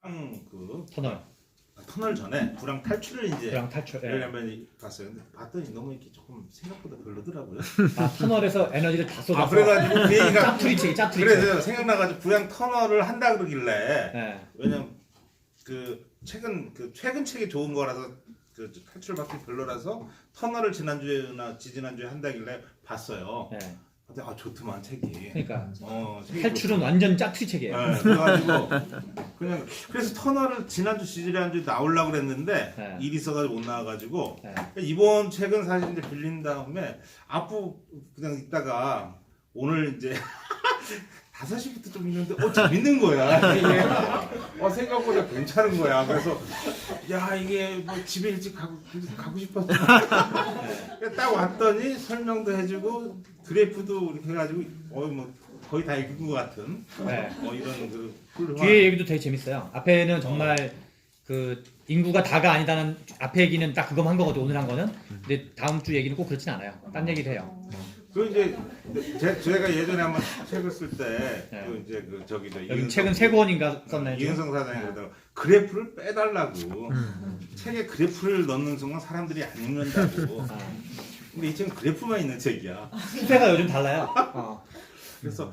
그 터널. 터널 전에 불황 탈출을 이제 불황 탈출. 예. 하려면 갔어요. 근데 봤더니 너무 이렇게 조금 생각보다 별로더라고요. 아 터널에서 에너지를 다 쏟아서. 그래가지고 그 얘기가 짜투리책이 짜투리책. 그래서 생각나가지고 불황 터널을 한다 그러길래 예. 왜냐면 최근 책이 좋은 거라서 탈출받기 별로라서 터널을 지난주에나 지지난주에 한다길래 봤어요. 예. 근데 좋더만 책이. 그러니까 책이 탈출은 완전 짜투리책이에요. 네, 그래가지고 그래서 터널을 지난주 나오려고 그랬는데 네. 일이 있어가지고 못 나와가지고 네. 이번 책은 사실 이제 빌린 다음에 앞부 그냥 있다가 오늘 이제 5시부터 좀 있는데 재밌는 거야. 이게 생각보다 괜찮은 거야. 그래서 야 이게 뭐 집에 일찍 가고 싶었어. 딱 왔더니 설명도 해주고 그래프도 이렇게 해가지고 뭐 거의 다 읽은 것 같은 네. 이런 훌륭한 뒤에 얘기도 되게 재밌어요. 앞에는 정말 그 인구가 다가 아니다는 앞에 얘기는 딱 그거만 한 거거든 오늘 한 거는. 근데 다음 주 얘기는 꼭 그렇진 않아요. 딴 얘기도 해요. 그 이제 제가 예전에 한번 책을 쓸 때 네. 이제 여기 책은 3권인가 썼나요? 이은성 사장이 그러다가 그래프를 빼달라고 책에 그래프를 넣는 순간 사람들이 안 읽는다고. 근데 이 책은 그래프만 있는 책이야. 수세가 요즘 달라요. 그래서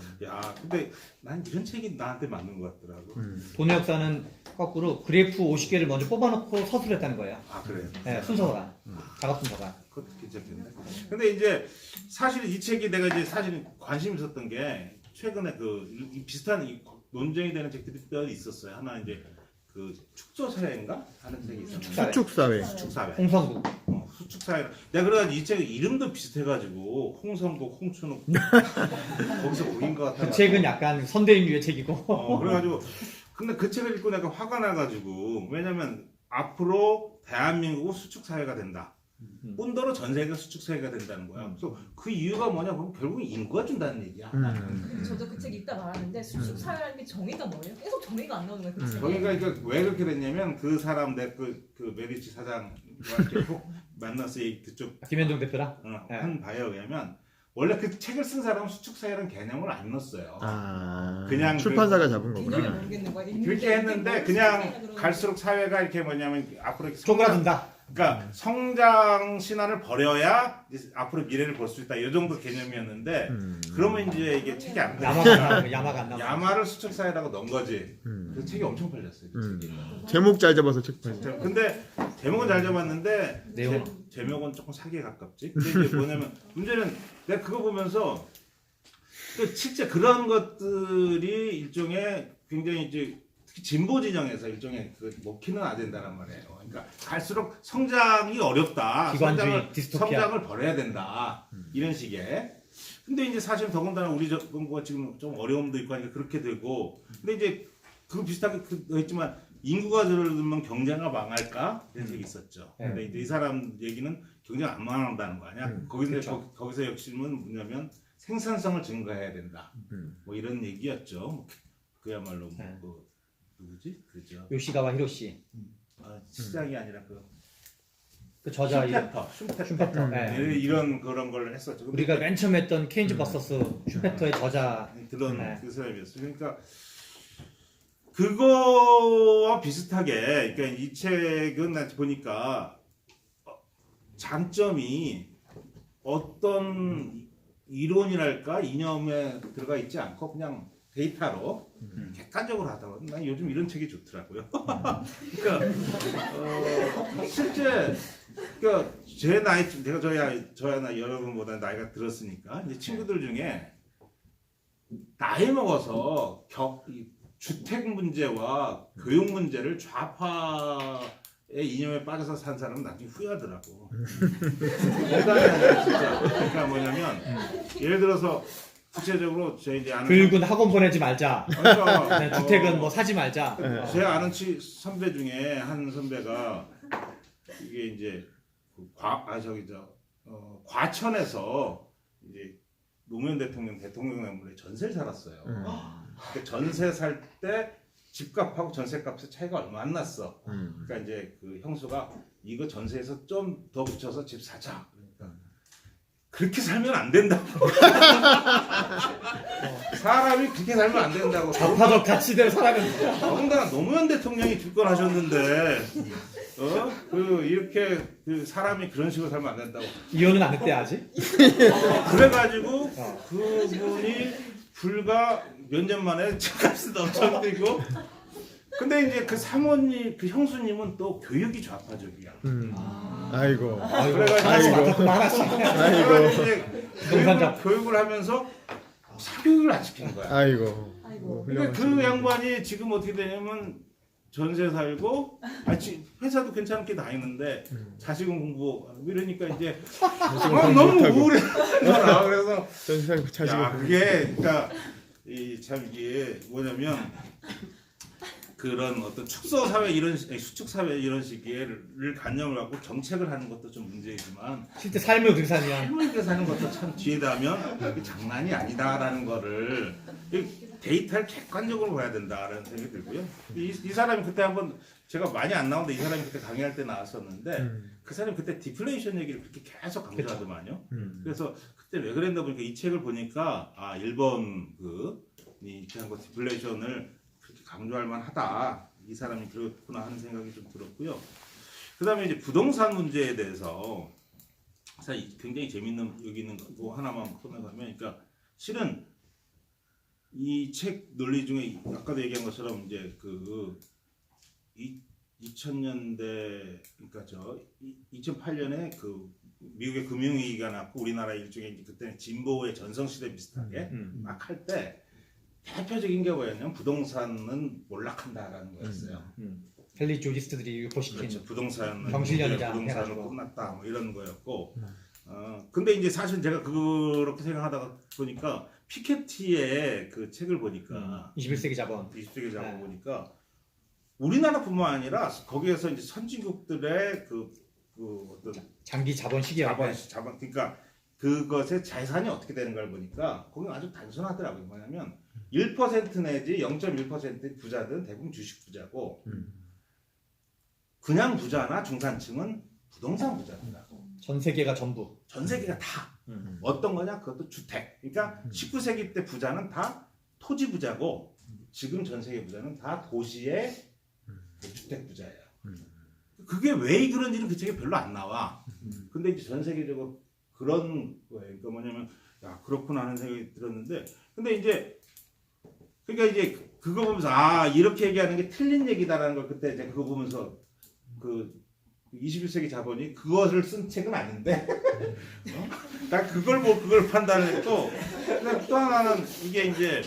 근데 난 이런 책이 나한테 맞는 것 같더라고. 돈의 역사는 거꾸로 그래프 50개를 먼저 뽑아놓고 서술했다는 거예요. 그래요? 네, 순서가. 작업 순서가. 그것도 괜찮겠네. 근데 이제 사실 이 책이 내가 이제 사실 관심 있었던 게 최근에 이 비슷한 논쟁이 되는 책들이 몇 있었어요. 하나 이제 축소사회인가 하는 책이 있었는데 수축사회. 수축사회. 홍성국. 수축사회. 내가 그래가지고 이 책 이름도 비슷해가지고 홍성국, 홍춘욱 거기서 보인 것 같아. 그 책은 약간 선대인류의 책이고. 그래가지고 근데 그 책을 읽고 내가 화가 나가지고 왜냐면 앞으로 대한민국은 수축사회가 된다. 뿐더러 전 세계가 수축사회가 된다는 거야. 그래서 그 이유가 뭐냐 보면 결국은 인구가 준다는 얘기야. 저도 그 책 읽다 말았는데 수축사회라는 게 정의가 뭐예요? 계속 정의가 안 나오는 거예요. 그 책에. 그러니까 왜 그렇게 됐냐면 그 사람 그 메리츠 사장과 이렇게 꼭 만나서 그쪽 김현종 대표랑. 한 바에 의하면 원래 그 책을 쓴 사람은 수축사회라는 개념을 안 넣었어요. 그냥 출판사가 잡은 개념이 거구나. 모르겠는 거야. 그렇게 했는데 그냥 갈수록 사회가 이렇게 뭐냐면 앞으로 이렇게 쪼그라든다. 그러니까 성장 신화를 버려야 이제 앞으로 미래를 볼 수 있다. 이 정도 개념이었는데 그러면 이제 이게 책이 안 팔리니까 야마가 안 나와. 야마를 수축사회라고 넣은 거지. 그래서 책이 엄청 팔렸어요. 제목 잘 잡아서 책 팔. 근데 제목은 잘 잡았는데 내용. 제목은 조금 사기에 가깝지. 근데 이제 뭐냐면 문제는 내가 그거 보면서 실제 그런 것들이 일종의 굉장히 이제 특히 진보 진영에서 일종의 먹히는 아젠다란 말이에요. 그러니까 갈수록 성장이 어렵다. 기관주의, 디스토피아. 성장을 버려야 된다. 이런 식의. 근데 이제 사실 더군다나 우리 정부가 지금 좀 어려움도 있고 하니까 그렇게 되고. 근데 이제 그 비슷하게 했지만 인구가 줄어들면 경제가 망할까? 이런 얘기 있었죠. 근데 이제 이 사람 얘기는 경제가 안 망한다는 거 아니야? 거기서 역심은 뭐냐면 생산성을 증가해야 된다. 뭐 이런 얘기였죠. 그야말로 누구지? 그죠? 요시가와 히로시. 시장이 아니라 그 저자 이름. 슈페터. 이런 그런 걸 했었죠. 우리가 맨 처음 했던 케인즈 버서스 슈페터의 저자 그런 그 사람이었어요. 그러니까 그거와 비슷하게 그러니까 이 책은 나 보니까 장점이 어떤 이론이랄까 이념에 들어가 있지 않고 그냥 데이터로 객관적으로 하다 보니 난 요즘 이런 책이 좋더라고요. 그러니까 실제 그러니까 제 나이 제가 저야 여러분보다 나이가 들었으니까 이제 친구들 중에 나이 먹어서 주택 문제와 교육 문제를 좌파의 이념에 빠져서 산 사람은 나중에 후회하더라고. 대단해 진짜. 그러니까 뭐냐면 예를 들어서 구체적으로 제 이제 아는 긁은 학원 보내지 말자. 그러니까 주택은 뭐 사지 말자. 제 아는 선배 중에 한 선배가 이게 이제 과천에서 이제 노무현 대통령 때문에 전세를 살았어요. 그 전세 살 때 집값하고 전세값의 차이가 얼마 안 났어. 그러니까 이제 그 형수가 이거 전세에서 좀 더 붙여서 집 사자. 그러니까 그렇게 살면 안 된다고. 사람이 그렇게 살면 안 된다고. 좌파적 가치대로 살아가는 더군다나 노무현 대통령이 집권하셨는데, 이렇게 사람이 그런 식으로 살면 안 된다고. 이혼은 안 했대 아직? 그래가지고 그분이 불과 몇 년 만에 집값이 엄청 뛰고. 근데 이제 그 사모님, 그 형수님은 또 교육이 좌파적이야. 아이고. 그래가지고 말하지. 이제 부동산자. 교육을 하면서 사교육을 안 시키는 거야. 아이고. 아이고. 그러니까 그 양반이 지금 어떻게 되냐면 전세 살고 회사도 괜찮게 다니는데 자식은 공부하고 이러니까 이제 너무 우울해. 그래서 전세상 야 자식을 그게 그러니까 참 이게 뭐냐면 그런 어떤 축소 사회 수축 사회 이런 시기에를 관념을 갖고 정책을 하는 것도 좀 문제이지만 실제 삶을 어떻게 사냐. 삶을 이렇게 사는 것도 참 뒤에다 하면 이게 장난이 아니다라는 거를 이 데이터를 객관적으로 봐야 된다라는 생각이 들고요. 이 사람이 그때 한번 제가 많이 안 나오는데 이 사람이 그때 강의할 때 나왔었는데 그 사람이 그때 디플레이션 얘기를 그렇게 계속 강조하더만요. 그래서 그때 왜 그랬나 보니까 이 책을 보니까 일본 이 한국 디플레이션을 그렇게 강조할 만하다. 이 사람이 그렇구나 하는 생각이 좀 들었고요. 그다음에 이제 부동산 문제에 대해서 사실 굉장히 재밌는 여기 있는 거 하나만 꺼내가면, 그러니까 실은 이 책 논리 중에 아까도 얘기한 것처럼 이제 2000년대 그러니까 2008년에 미국의 금융위기가 났고 우리나라 일종의 이제 그때는 진보의 전성시대 비슷하게 막 할 때 대표적인 게 뭐였냐면 부동산은 몰락한다라는 거였어요. 헨리 조지스트들이 유포시킨 그렇죠. 부동산은 경실련이다 부동산은 해가지고. 끝났다 뭐 이런 거였고. 근데 이제 사실 제가 그렇게 생각하다가 보니까 피케티의 그 책을 보니까 21세기 자본. 20세기 자본 네. 보니까 우리나라뿐만 아니라 거기에서 이제 선진국들의 어떤 장기 자본 시기라고. 자본 그러니까 그것의 재산이 어떻게 되는 걸 보니까 거기 아주 단순하더라고요. 뭐냐면 1% 내지 0.1%의 부자들은 대부분 주식 부자고 그냥 부자나 중산층은 부동산 부자더라고. 전 세계가 전부. 전 세계가 다 어떤 거냐? 그것도 주택. 그러니까 19세기 때 부자는 다 토지 부자고 지금 전 세계 부자는 다 도시의 주택 부자예요. 그게 왜 그런지는 그 책에 별로 안 나와. 근데 이제 전 세계적으로 그런 거예요. 그러니까 뭐냐면 야 그렇구나 하는 생각이 들었는데 근데 이제 그러니까 이제 그거 보면서 이렇게 얘기하는 게 틀린 얘기다라는 걸 그때 이제 그거 보면서 21세기 자본이 그것을 쓴 책은 아닌데 나 그걸 그걸 판단했고 근데 또 하나는 이게 이제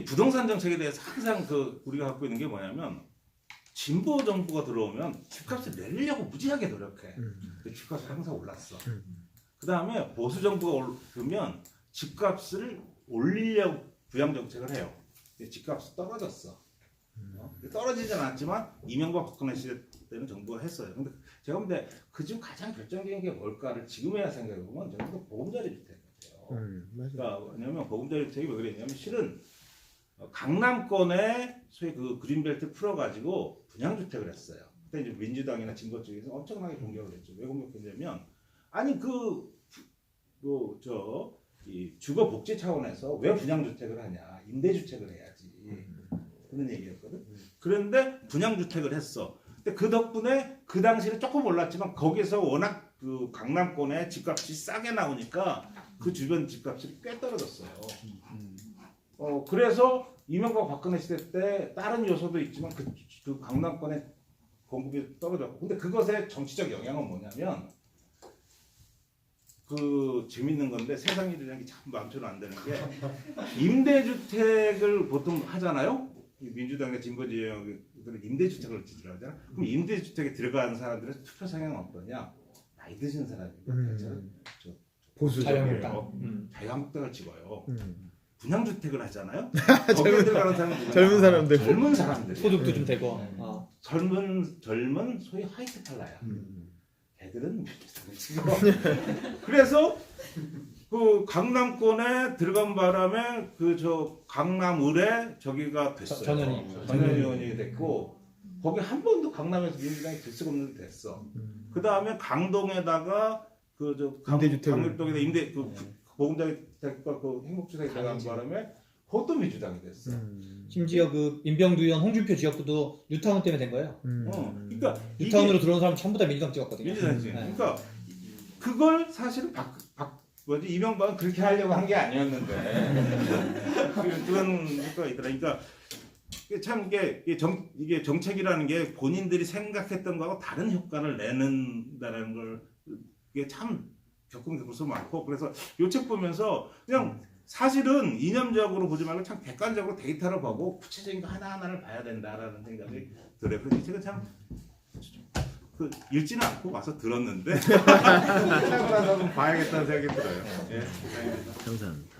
부동산 정책에 대해서 항상 우리가 갖고 있는 게 뭐냐면 진보 정부가 들어오면 집값을 내리려고 무지하게 노력해. 집값이 항상 올랐어. 그 다음에 보수 정부가 오면 집값을 올리려고 부양 정책을 해요. 근데 집값이 떨어졌어. 떨어지진 않지만 이명박 박근혜 시대 때는 정부가 했어요. 근데 제가 볼 때 그중 가장 결정적인 게 뭘까를 지금에야 생각해 보면 저는 보금자리 주택 같아요. 그러니까 왜냐면 보금자리 주택이 왜 그랬냐면 실은 강남권에 소위 그린벨트 풀어가지고 분양주택을 했어요. 그때 이제 민주당이나 진보 쪽에서 엄청나게 공격을 했죠. 왜 공격했냐면 아니 이 주거복지 차원에서 왜 분양주택을 하냐? 임대주택을 해야지. 그런 얘기였거든. 그런데 분양주택을 했어. 근데 그 덕분에 그 당시는 조금 올랐지만 거기서 워낙 강남권에 집값이 싸게 나오니까 그 주변 집값이 꽤 떨어졌어요. 그래서 이명박 박근혜 시대 때 다른 요소도 있지만 그 강남권의 공급이 떨어졌고 근데 그것의 정치적 영향은 뭐냐면 재밌는 건데 세상 일이라는 게 참 마음대로 안 되는 게 임대주택을 보통 하잖아요. 민주당의 진보 지역들은 임대주택을 지지하잖아. 그럼 임대주택에 들어가는 사람들의 투표 성향은 어떠냐? 나이 드신 사람이고 보수적이에요. 자유한국당을 찍어요. 분양주택을 하잖아요. 거기에 들어가는 사람은 젊은 사람들. 젊은 사람들. 소득도 좀 되고. 젊은 소위 화이트 칼라야. 애들은 지금. 그래서 강남권에 들어간 바람에 강남을에 저기가 됐어요. 전현의원이 됐고 거기 한 번도 강남에서 민주당이 들 수가 없는 데 됐어. 그 다음에 강동에다가 그저 임대주택을. 강릉동에다 임대 그 보금자리택과 그 행복주택에 들어간 바람에 그것도 민주당이 됐어. 심지어 그 민병두 의원 홍준표 지역구도 뉴타운 때문에 된 거예요. 그러니까 뉴타운으로 들어온 사람 전부 다 민주당 찍었거든요. 민주당이지. 네. 그러니까 그걸 사실은 뭐지 이명박은 그렇게 하려고 한 게 아니었는데 그런 효과가 있더라. 그러니까 참 이게 정책이라는 게 본인들이 생각했던 거하고 다른 효과를 내는다는 걸 이게 참 겪으면 겪을수록 많고 그래서 요 책 보면서 그냥 사실은 이념적으로 보지 말고 참 객관적으로 데이터를 보고 구체적인 거 하나하나를 봐야 된다라는 생각이 들어요. 그래서 이 책은 참 읽지는 않고 와서 들었는데 책을 한번 봐야겠다는 생각이 들어요. 예, 감사합니다. 감사합니다.